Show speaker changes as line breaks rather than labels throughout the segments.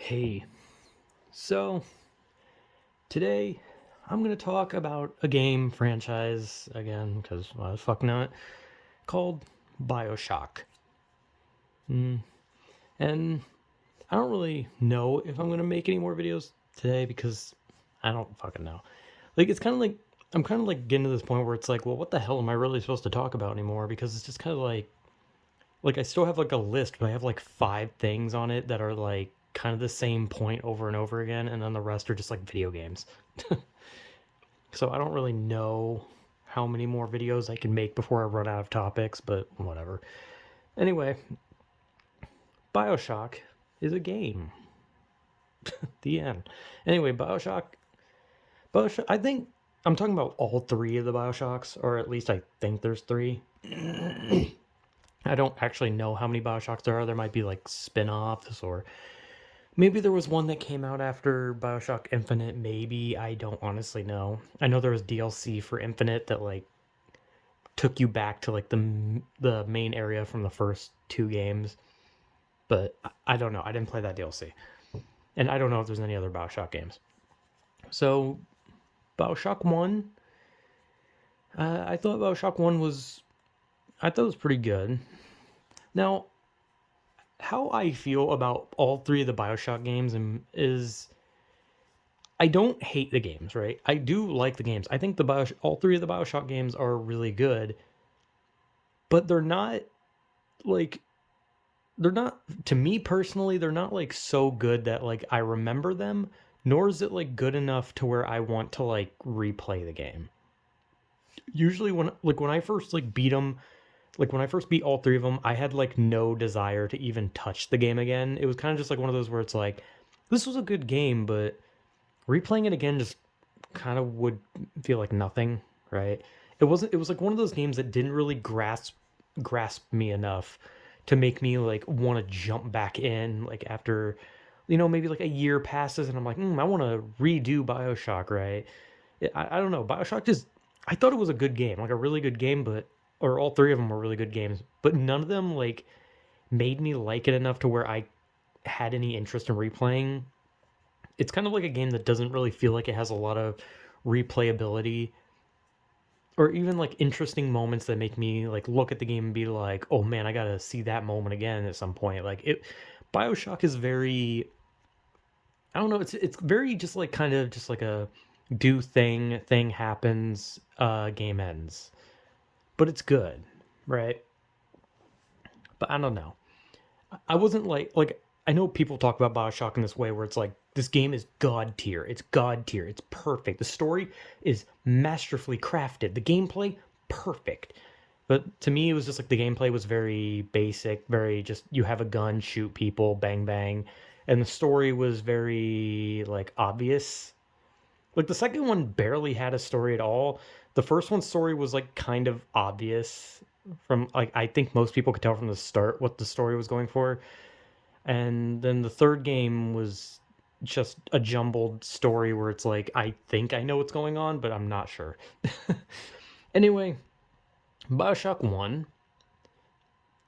Hey, so today I'm going to talk about a game franchise again, because why the fuck not, called Bioshock. And I don't really know if I'm going to make any more videos today because I don't fucking know. Like, it's kind of like, I'm kind of like getting to this point where it's like, well, what the hell am I really supposed to talk about anymore? Because it's just kind of like I still have like a list, but I have like five things on it that are like kind of the same point over and over again, and then the rest are just like video games. So I don't really know how many more videos I can make before I run out of topics, but whatever. Anyway, Bioshock is a game. The end. Anyway, Bioshock. I think I'm talking about all three of the Bioshocks, or at least I think there's three. I don't actually know how many Bioshocks there are. There might be like spin offs, or maybe there was one that came out after Bioshock Infinite. Maybe. I don't honestly know. I know there was DLC for Infinite that like took you back to like the main area from the first two games. But I don't know. I didn't play that DLC, and I don't know if there's any other Bioshock games. So Bioshock One, I thought Bioshock One was I thought it was pretty good. Now, how I feel about all three of the Bioshock games is I don't hate the games, right? I do like the games. I think all three of the Bioshock games are really good, but like they're not to me personally they're not like so good that like I remember them, nor is it like good enough to where I want to like replay the game. Usually when I first like beat them, like when I first beat all three of them, I had like no desire to even touch the game again. It was kind of just like one of those where it's like this was a good game, but replaying it again just kind of would feel like nothing, right? It was like one of those games that didn't really grasp me enough to make me like want to jump back in like after maybe like a year passes and I'm like I want to redo Bioshock, right? I don't know. Bioshock just I thought it was a good game, like a really good game, but or all three of them were really good games, but none of them like made me like it enough to where I had any interest in replaying. It's kind of like a game that doesn't really feel like it has a lot of replayability or even like interesting moments that make me like look at the game and be like, "Oh man, I got to see that moment again at some point." Like it BioShock is very I don't know, it's very just like kind of just like a do thing happens, game ends. But it's good, right? But I don't know. I wasn't like I know people talk about BioShock in this way where it's like this game is god tier. It's god tier. It's perfect. The story is masterfully crafted. The gameplay perfect. But to me it was just like the gameplay was very basic, very just you have a gun, shoot people, bang bang. And the story was very like obvious. Like the second one barely had a story at all. The first one's story was like kind of obvious from like I think most people could tell from the start what the story was going for. And then the third game was just a jumbled story where it's like I think I know what's going on, but I'm not sure. Anyway, BioShock 1,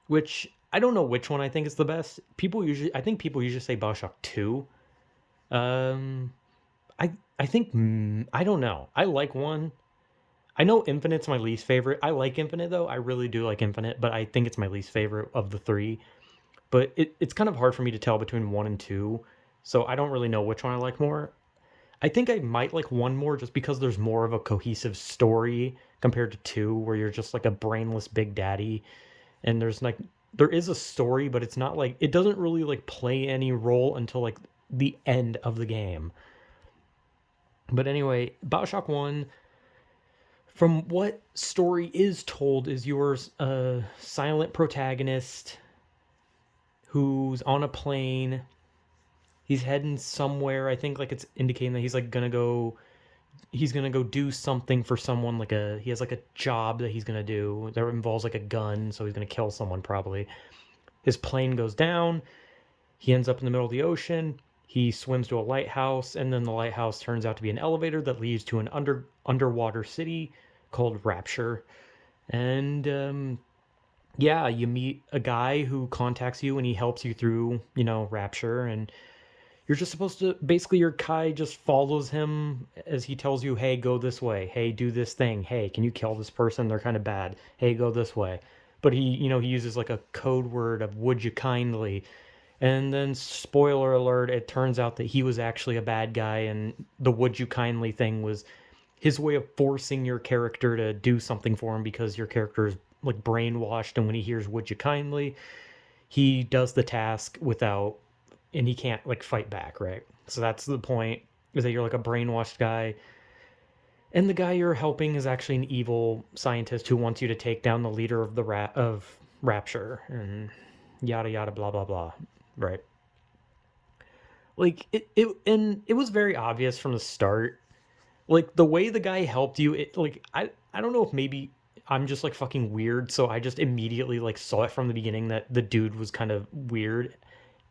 which I don't know which one I think is the best. I think people usually say BioShock 2. Um I think I don't know. I like 1. I know Infinite's my least favorite. I like Infinite though. I really do like Infinite, but I think it's my least favorite of the three. But it's kind of hard for me to tell between 1 and 2. So I don't really know which one I like more. I think I might like 1 more just because there's more of a cohesive story compared to 2 where you're just like a brainless big daddy and there is a story, but it's not like it doesn't really like play any role until like the end of the game. But anyway, BioShock 1, from what story is told, is yours a silent protagonist who's on a plane. He's heading somewhere. I think like it's indicating that he's gonna go do something for someone, like a he has like a job that he's gonna do that involves like a gun, so he's gonna kill someone probably. His plane goes down, he ends up in the middle of the ocean, he swims to a lighthouse, and then the lighthouse turns out to be an elevator that leads to an underwater city called Rapture. And yeah, you meet a guy who contacts you and he helps you through, Rapture, and you're just supposed to basically your Kai just follows him as he tells you, hey, go this way, hey, do this thing, hey, can you kill this person, they're kind of bad, hey, go this way. But he uses like a code word of would you kindly. And then, spoiler alert, it turns out that he was actually a bad guy, and the would you kindly thing was his way of forcing your character to do something for him because your character is like brainwashed, and when he hears would you kindly, he does the task without, and he can't like fight back, right? So that's the point, is that you're like a brainwashed guy, and the guy you're helping is actually an evil scientist who wants you to take down the leader of the of Rapture, and yada yada blah blah blah, right? Like it was very obvious from the start. Like the way the guy helped you, it like I don't know if maybe I'm just like fucking weird, so I just immediately like saw it from the beginning that the dude was kind of weird,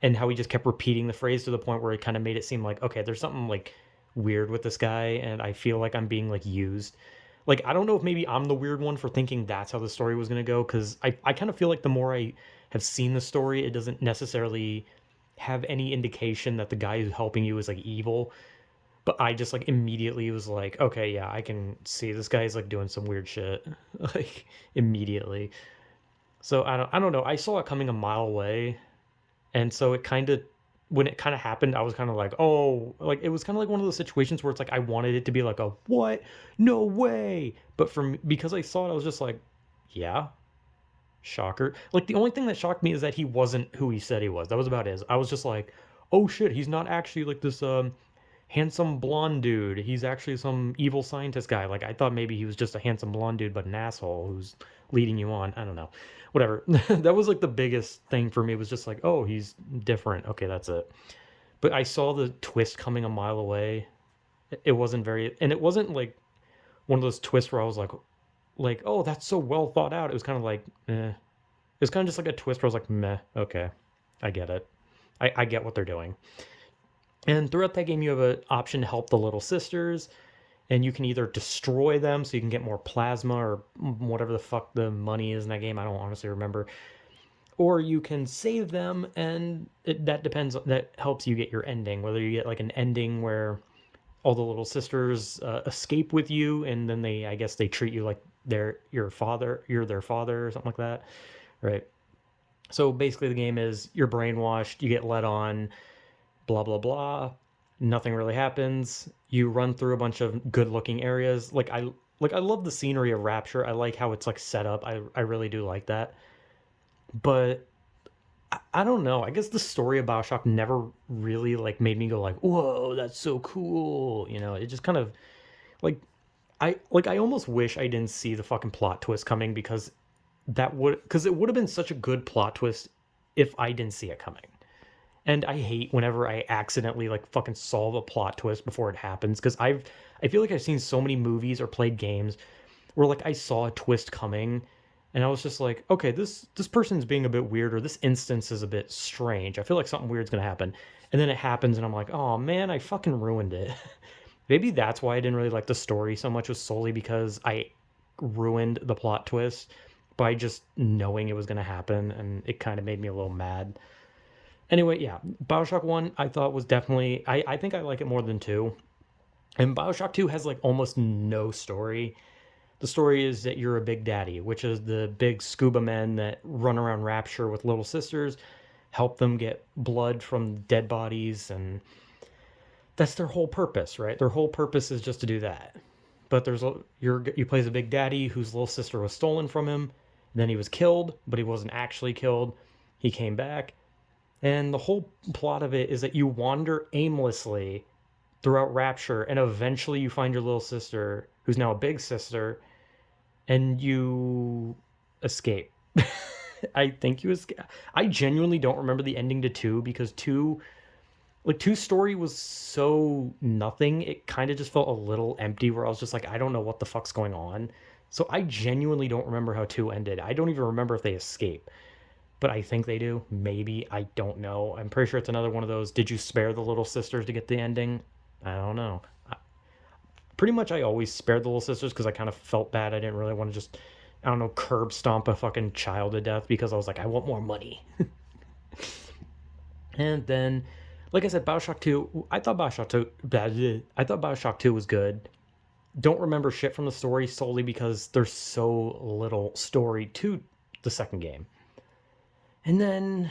and how he just kept repeating the phrase to the point where it kind of made it seem like, okay, there's something like weird with this guy, and I feel like I'm being like used. Like I don't know if maybe I'm the weird one for thinking that's how the story was going to go, because I kind of feel like the more I have seen the story, it doesn't necessarily have any indication that the guy who's helping you is like evil. But I just like immediately was like, okay, yeah, I can see this guy's like doing some weird shit, like immediately. So I don't know. I saw it coming a mile away, and so it kind of, when it kind of happened, I was kind of like, oh, like it was kind of like one of those situations where it's like I wanted it to be like a what, no way, but because I saw it, I was just like, yeah, shocker. Like the only thing that shocked me is that he wasn't who he said he was. That was about it. I was just like, oh shit, he's not actually like this handsome blonde dude. He's actually some evil scientist guy. Like I thought maybe he was just a handsome blonde dude, but an asshole who's leading you on. I don't know. Whatever. That was like the biggest thing for me, was just like, oh, he's different. Okay, that's it. But I saw the twist coming a mile away. It wasn't very, and it wasn't like one of those twists where I was like, oh, that's so well thought out. It was kind of like, eh. It was kind of just like a twist where I was like, meh, okay, I get it. I get what they're doing. And throughout that game, you have an option to help the little sisters, and you can either destroy them so you can get more plasma or whatever the fuck the money is in that game. I don't honestly remember. Or you can save them, and that depends. That helps you get your ending. Whether you get like an ending where all the little sisters escape with you, and then I guess they treat you like your father. You're their father or something like that, right? So basically, the game is you're brainwashed. You get led on, blah blah blah, nothing really happens. You run through a bunch of good looking areas. I love the scenery of Rapture. I like how it's like set up. I really do like that. But I don't know, I guess the story of Bioshock never really like made me go like, whoa, that's so cool. It just kind of like, I almost wish I didn't see the fucking plot twist coming, because it would have been such a good plot twist if I didn't see it coming. And I hate whenever I accidentally like fucking solve a plot twist before it happens, because I feel like I've seen so many movies or played games where like I saw a twist coming, and I was just like, okay, this person's being a bit weird, or this instance is a bit strange. I feel like something weird's gonna happen. And then it happens and I'm like, oh man, I fucking ruined it. Maybe that's why I didn't really like the story so much, was solely because I ruined the plot twist by just knowing it was gonna happen, and it kind of made me a little mad. Anyway, yeah, Bioshock 1 I thought was definitely, I think I like it more than 2. And Bioshock 2 has like almost no story. The story is that you're a big daddy, which is the big scuba men that run around Rapture with little sisters, help them get blood from dead bodies, and that's their whole purpose, right? Their whole purpose is just to do that. But you play as a big daddy whose little sister was stolen from him. Then he was killed, but he wasn't actually killed. He came back, and the whole plot of it is that you wander aimlessly throughout Rapture, and eventually you find your little sister, who's now a big sister, and you escape. I think you escape. I genuinely don't remember the ending to 2, because 2, like 2 story was so nothing. It kind of just felt a little empty, where I was just like, I don't know what the fuck's going on. So I genuinely don't remember how 2 ended. I don't even remember if they escape, but I think they do. Maybe. I don't know. I'm pretty sure it's another one of those, did you spare the little sisters to get the ending? I don't know. Pretty much I always spared the little sisters because I kind of felt bad. I didn't really want to just, I don't know, curb stomp a fucking child to death, because I was like, I want more money. And then, like I said, Bioshock 2, I thought Bioshock 2 was good. Don't remember shit from the story solely because there's so little story to the second game. And then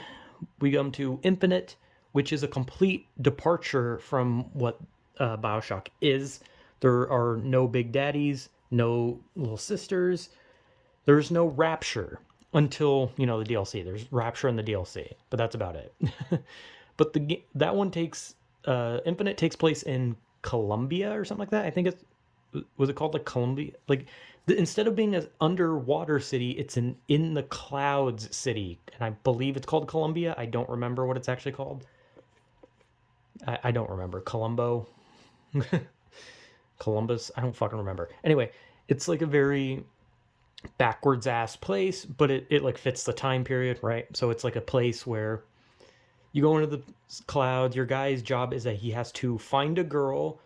we come to Infinite, which is a complete departure from what Bioshock is. There are no big daddies, no little sisters. There's no Rapture until, the DLC. There's Rapture in the DLC, but that's about it. But that one takes Infinite takes place in Colombia or something like that. I think was it called like Colombia? Like instead of being an underwater city, it's an in the clouds city, and I believe it's called Colombia. I don't remember what it's actually called. I don't remember. Colombo, Columbus. I don't fucking remember. Anyway, it's like a very backwards ass place, but it like fits the time period, right? So it's like a place where you go into the clouds. Your guy's job is that he has to find a girl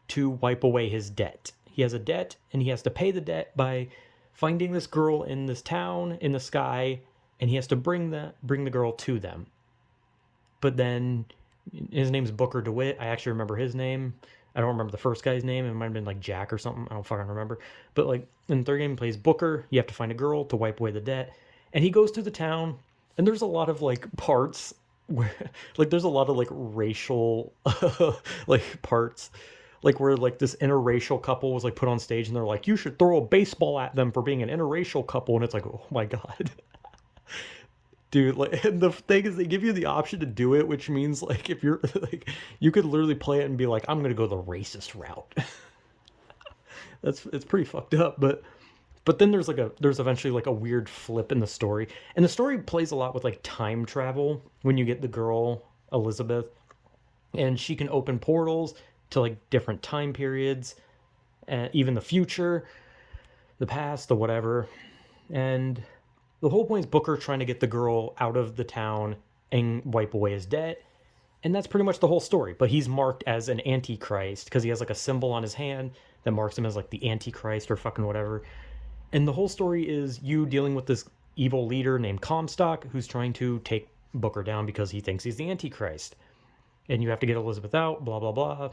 to wipe away his debt. He has a debt and he has to pay the debt by finding this girl in this town in the sky, and he has to bring the girl to them. But then his name's Booker DeWitt. I actually remember his name. I don't remember the first guy's name. It might have been like Jack or something. I don't fucking remember. But like in the third game, he plays Booker. You have to find a girl to wipe away the debt. And he goes through the town, and there's a lot of like parts where like there's a lot of like racial like parts. Like where like this interracial couple was like put on stage and they're like, you should throw a baseball at them for being an interracial couple. And it's like, oh my God. Dude, like, and the thing is, they give you the option to do it, which means like if you're like, you could literally play it and be like, I'm gonna go the racist route. It's pretty fucked up, but then there's eventually like a weird flip in the story, and the story plays a lot with like time travel when you get the girl Elizabeth, and she can open portals to like different time periods, and even the future, the past, the whatever, and the whole point is Booker trying to get the girl out of the town and wipe away his debt. And that's pretty much the whole story. But he's marked as an antichrist because he has like a symbol on his hand that marks him as like the antichrist or fucking whatever. And the whole story is you dealing with this evil leader named Comstock who's trying to take Booker down because he thinks he's the antichrist. And you have to get Elizabeth out, blah, blah, blah.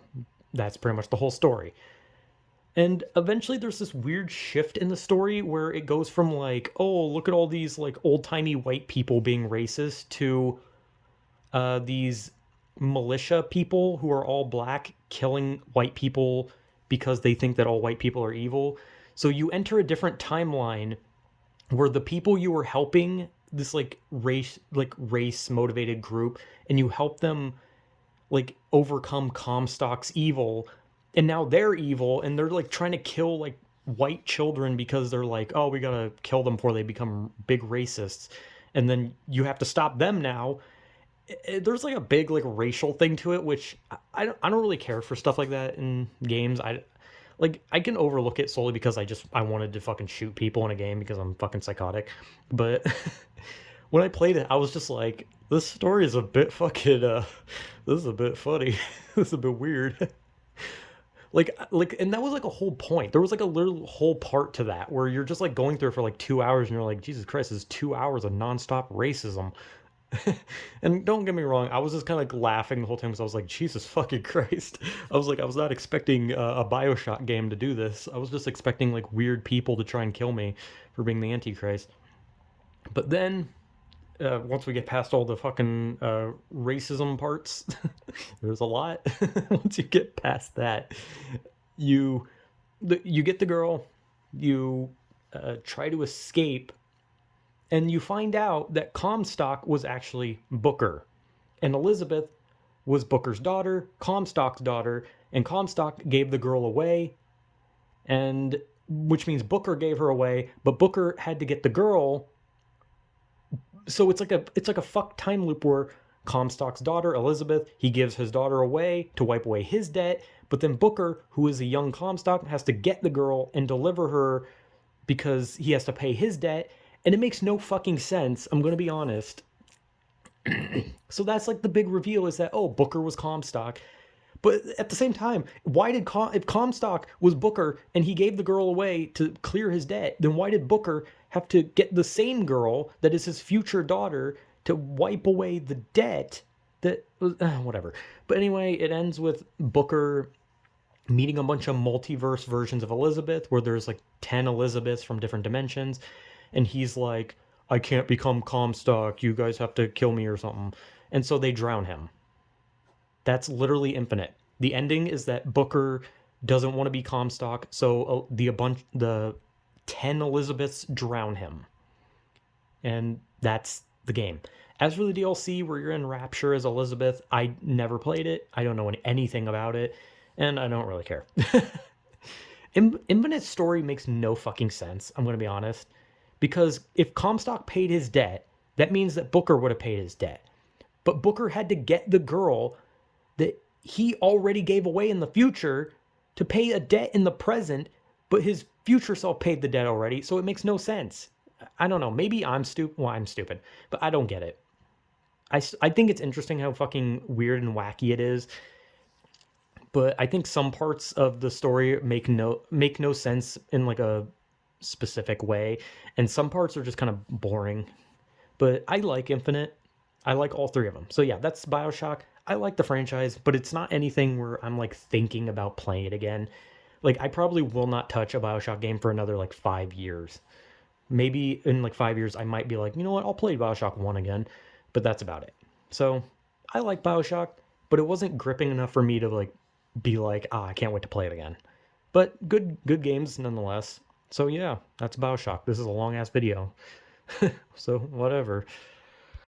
That's pretty much the whole story. And eventually there's this weird shift in the story where it goes from like, oh, look at all these like old-timey white people being racist to these militia people who are all black killing white people because they think that all white people are evil. So you enter a different timeline where the people you were helping, this like race motivated group, and you help them like overcome Comstock's evil, and now they're evil and they're like trying to kill like white children because they're like, oh, we gotta kill them before they become big racists, and then you have to stop them now. There's like a big like racial thing to it, which I don't really care for stuff like that in games. I can overlook it solely because I wanted to fucking shoot people in a game because I'm fucking psychotic. But when I played it, I was just like, this story is a bit fucking this is a bit funny. This is a bit weird. like and that was like a whole point. There was like a little whole part to that where you're just like going through it for like 2 hours and you're like, Jesus Christ, this is 2 hours of nonstop racism. And don't get me wrong, I was just kind of like laughing the whole time because I was like, Jesus fucking Christ. I was not expecting a Bioshock game to do this. I was just expecting like weird people to try and kill me for being the Antichrist. But then once we get past all the fucking racism parts, there's a lot. Once you get past that, you get the girl, you try to escape, and you find out that Comstock was actually Booker, and Elizabeth was Booker's daughter, Comstock's daughter, and Comstock gave the girl away, and which means Booker gave her away, but Booker had to get the girl. So it's like a fuck time loop where Comstock's daughter, Elizabeth, he gives his daughter away to wipe away his debt, but then Booker, who is a young Comstock, has to get the girl and deliver her because he has to pay his debt, and it makes no fucking sense, I'm gonna be honest. So that's like the big reveal is that, oh, Booker was Comstock. But at the same time, why did if Comstock was Booker and he gave the girl away to clear his debt, then why did Booker have to get the same girl that is his future daughter to wipe away the debt that was whatever. But anyway, it ends with Booker meeting a bunch of multiverse versions of Elizabeth, where there's like 10 Elizabeths from different dimensions, and he's like, I can't become Comstock, you guys have to kill me or something. And so they drown him. That's literally infinite. The ending is that Booker doesn't want to be Comstock, so the 10 Elizabeths drown him. And that's the game. As for the DLC where you're in Rapture as Elizabeth, I never played it. I don't know anything about it, and I don't really care. Infinite Story makes no fucking sense, I'm going to be honest. Because if Comstock paid his debt, that means that Booker would have paid his debt. But Booker had to get the girl that he already gave away in the future to pay a debt in the present, but his future self paid the debt already, so it makes no sense. I don't know. Maybe I'm stupid. Well, I'm stupid, but I don't get it. I think it's interesting how fucking weird and wacky it is, but I think some parts of the story make no sense in like a specific way, and some parts are just kind of boring. But I like Infinite. I like all three of them. So yeah, that's Bioshock. I like the franchise, but it's not anything where I'm like thinking about playing it again. Like I probably will not touch a Bioshock game for another like 5 years. Maybe in like 5 years I might be like, you know what, I'll play Bioshock 1 again, but that's about it. So I like Bioshock, but it wasn't gripping enough for me to like be like, ah, I can't wait to play it again. But good games nonetheless. So yeah, that's Bioshock. This is a long ass video. So whatever.